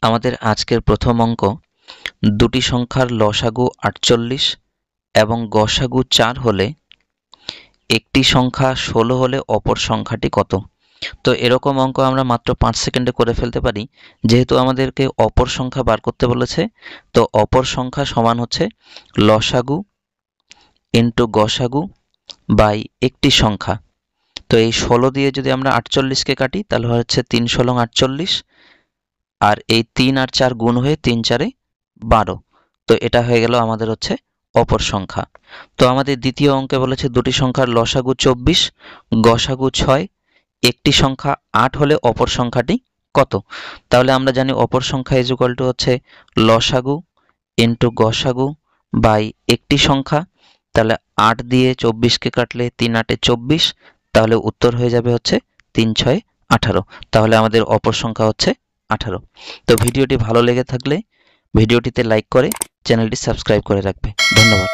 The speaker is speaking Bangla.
আমাদের আজকের প্রথম অঙ্ক দুটি সংখ্যার লসাগু 48 এবং গসাগু 4 হলে একটি সংখ্যা 16 হলে অপর সংখ্যাটি কত। তো এরকম অঙ্ক আমরা মাত্র 5 সেকেন্ডে করে ফেলতে পারি। যেহেতু আমাদেরকে অপর সংখ্যা বার করতে বলেছে, তো অপর সংখ্যা সমান হচ্ছে লসাগু ইন্টু গসাগু বাই একটি সংখ্যা। তো এই 16 দিয়ে যদি আমরা 48কে কাটি তাহলে হচ্ছে 3 ষোলং 48, আর এই 3 আর 4 গুণ হয়ে 3 4 12। তো এটা হয়ে গেল আমাদের হচ্ছে অপর সংখ্যা। তো আমাদের দ্বিতীয় অঙ্কে বলেছে দুটি সংখ্যার লসাগু 24 গসাগু 6, একটি সংখ্যা 8 হলে অপর সংখ্যাটি কত। তাহলে আমরা জানি অপর সংখ্যা ইজ ইকুয়াল টু হচ্ছে লসাগু ইন্টু গসাগু বাই একটি সংখ্যা। তাহলে 8 দিয়ে 24কে কাটলে 3 8 24, তাহলে উত্তর হয়ে যাবে হচ্ছে 3 6 18। তাহলে আমাদের অপর সংখ্যা হচ্ছে 18। তো ভিডিওটি ভালো লেগে থাকলে ভিডিওটিতে লাইক করে চ্যানেলটি সাবস্ক্রাইব করে রাখবে। ধন্যবাদ।